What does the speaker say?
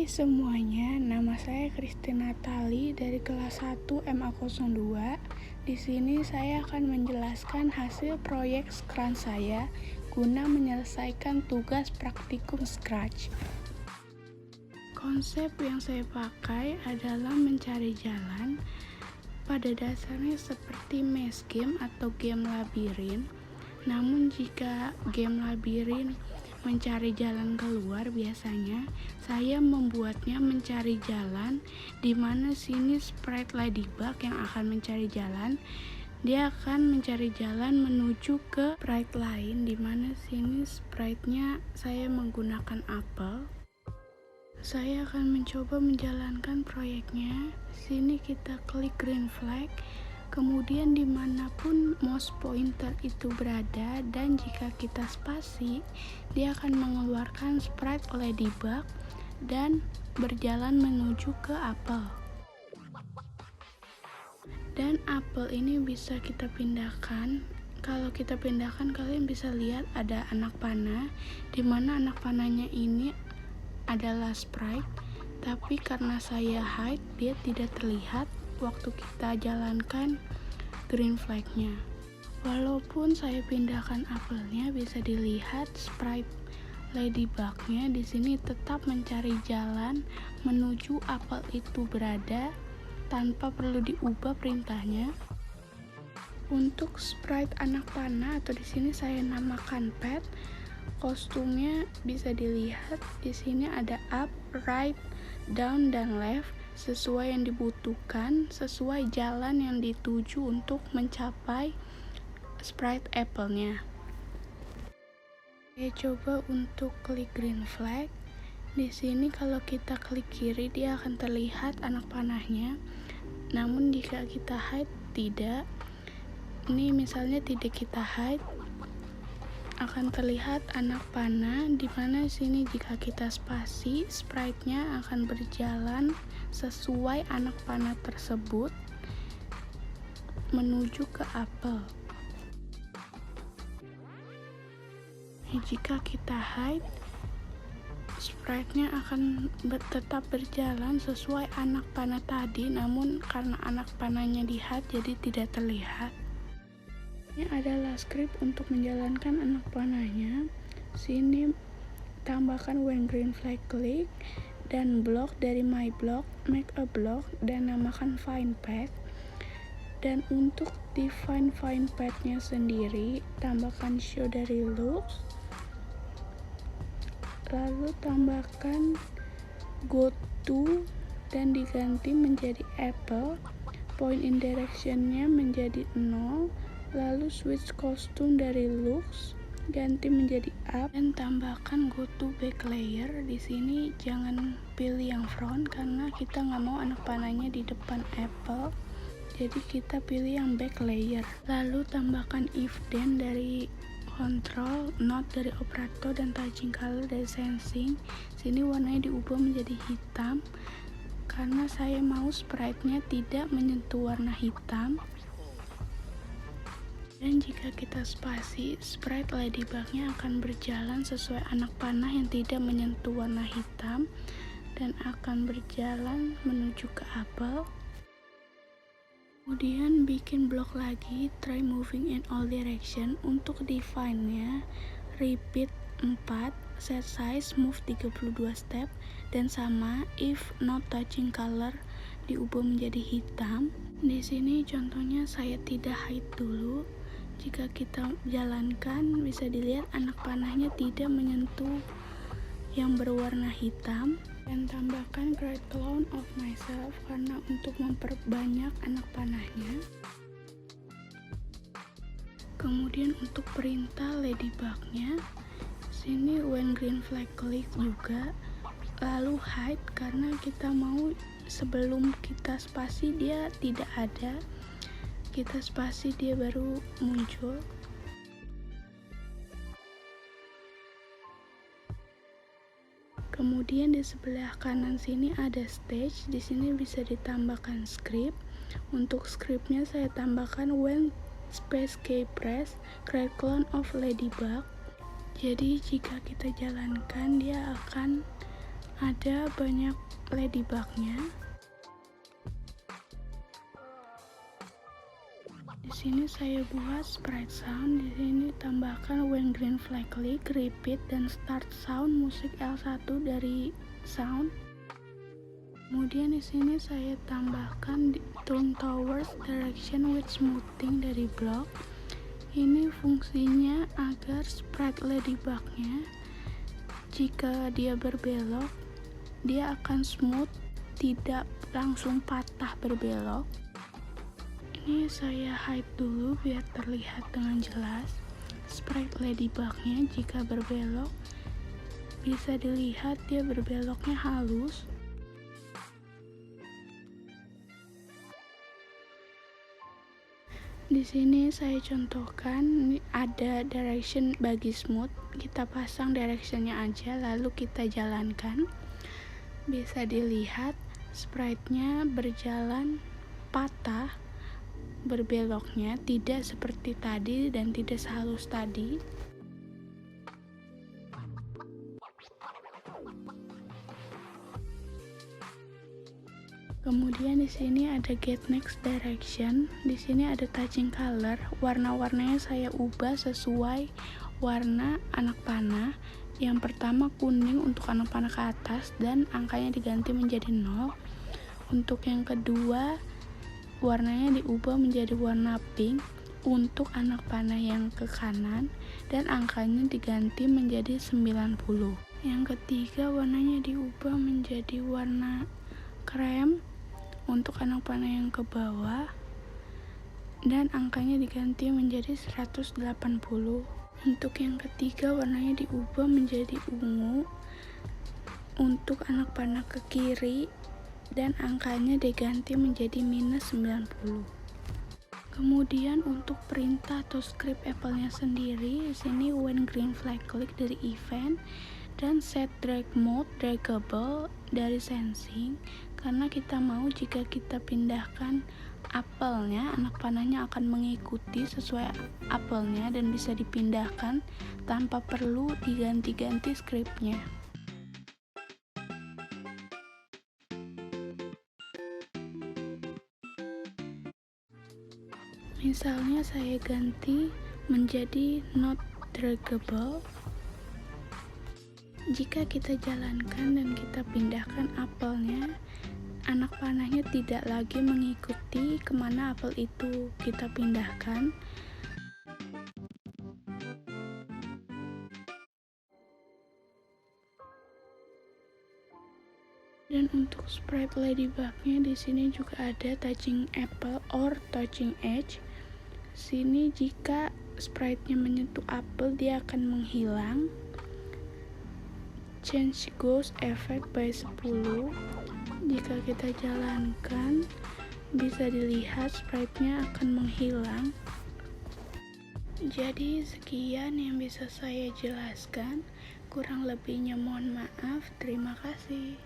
Hai semuanya, nama saya Christine Natali dari kelas 1 MA02. Di sini saya akan menjelaskan hasil proyek Scrum saya guna menyelesaikan tugas praktikum Scratch. Konsep yang saya pakai adalah mencari jalan. Pada dasarnya seperti maze game atau game labirin. Namun jika game labirin mencari jalan keluar, biasanya saya membuatnya mencari jalan, di mana sini sprite ladybug yang akan mencari jalan. Dia akan mencari jalan menuju ke sprite lain, di mana sini sprite-nya saya menggunakan apel. Saya akan mencoba menjalankan proyeknya. Sini kita klik green flag. Kemudian dimanapun mouse pointer itu berada, dan jika kita spasi, dia akan mengeluarkan sprite ladybug dan berjalan menuju ke apel. Dan apel ini bisa kita pindahkan. Kalau kita pindahkan, kalian bisa lihat ada anak panah, dimana anak panahnya ini adalah sprite, tapi karena saya hide, dia tidak terlihat waktu kita jalankan green flag-nya. Walaupun saya pindahkan apelnya, bisa dilihat sprite ladybug-nya di sini tetap mencari jalan menuju apel itu berada tanpa perlu diubah perintahnya. Untuk sprite anak panah atau di sini saya namakan pet, kostumnya bisa dilihat di sini ada up, right, down, dan left sesuai yang dibutuhkan, sesuai jalan yang dituju untuk mencapai sprite apple-nya. Saya coba untuk klik green flag. Di sini kalau kita klik kiri, dia akan terlihat anak panahnya. Namun jika kita hide, tidak. Ini misalnya tidak kita hide, akan terlihat anak panah, di mana sini jika kita spasi, sprite-nya akan berjalan sesuai anak panah tersebut menuju ke apel. Jika kita hide, sprite-nya akan tetap berjalan sesuai anak panah tadi, namun karena anak panahnya di-hide jadi tidak terlihat. Ini adalah script untuk menjalankan anak panahnya. Sini tambahkan when green flag click dan block dari my block, make a block, dan namakan find path. Dan untuk define find path-nya sendiri, tambahkan show dari looks, lalu tambahkan go to dan diganti menjadi apple, point in direction-nya menjadi 0, lalu switch kostum dari looks ganti menjadi up, dan tambahkan go to back layer. Di sini jangan pilih yang front karena kita nggak mau anak panahnya di depan apple, jadi kita pilih yang back layer. Lalu tambahkan if then dari control, not dari operator, dan touching color dari sensing. Sini warnanya diubah menjadi hitam karena saya mau sprite-nya tidak menyentuh warna hitam. Dan jika kita spasi, sprite ladybug-nya akan berjalan sesuai anak panah yang tidak menyentuh warna hitam dan akan berjalan menuju ke apel. Kemudian bikin blok lagi, try moving in all direction. Untuk define-nya, repeat 4, set size, move 32 step, dan sama if not touching color diubah menjadi hitam. Di sini contohnya saya tidak hide dulu. Jika kita jalankan, bisa dilihat anak panahnya tidak menyentuh yang berwarna hitam. Dan tambahkan create clone of myself karena untuk memperbanyak anak panahnya. Kemudian untuk perintah ladybug-nya, sini when green flag click juga, lalu hide karena kita mau sebelum kita spasi dia tidak ada, kita spasi dia baru muncul. Kemudian di sebelah kanan sini ada stage. Di sini bisa ditambahkan script. Untuk scriptnya saya tambahkan when space key press create clone of ladybug. Jadi jika kita jalankan, dia akan Ada banyak ladybugnya. Di sini saya buat sprite sound. Di sini tambahkan when green flag click, repeat, dan start sound musik L1 dari sound. Kemudian di sini saya tambahkan turn towards direction with smoothing dari block. Ini fungsinya agar sprite ladybugnya jika dia berbelok, dia akan smooth, tidak langsung patah berbelok. Ini saya hide dulu biar terlihat dengan jelas. Sprite ladybugnya jika berbelok bisa dilihat dia berbeloknya halus. Di sini saya contohkan ada direction bagi smooth. Kita pasang directionnya aja lalu kita jalankan. Bisa dilihat sprite-nya berjalan patah berbeloknya, tidak seperti tadi dan tidak sehalus tadi. Kemudian di sini ada get next direction. Di sini ada touching color. Warna-warnanya saya ubah sesuai warna anak panah. Yang pertama kuning untuk anak panah ke atas dan angkanya diganti menjadi 0. Untuk yang kedua warnanya diubah menjadi warna pink untuk anak panah yang ke kanan dan angkanya diganti menjadi 90. Yang ketiga warnanya diubah menjadi warna krem untuk anak panah yang ke bawah dan angkanya diganti menjadi 180. Untuk yang ketiga warnanya diubah menjadi ungu untuk anak panah ke kiri dan angkanya diganti menjadi -90. Kemudian untuk perintah atau script Apple-nya sendiri, di sini when green flag click dari event dan set drag mode draggable dari sensing, karena kita mau jika kita pindahkan apelnya, anak panahnya akan mengikuti sesuai apelnya dan bisa dipindahkan tanpa perlu diganti-ganti scriptnya. Misalnya saya ganti menjadi not draggable. Jika kita jalankan dan kita pindahkan apelnya, anak panahnya tidak lagi mengikuti kemana apel itu kita pindahkan. Dan untuk sprite ladybugnya di sini juga ada touching apple or touching edge. Sini jika sprite-nya menyentuh apel dia akan menghilang. Change ghost effect by 10. Jika kita jalankan bisa dilihat sprite-nya akan menghilang. Jadi sekian yang bisa saya jelaskan, kurang lebihnya mohon maaf. Terima kasih.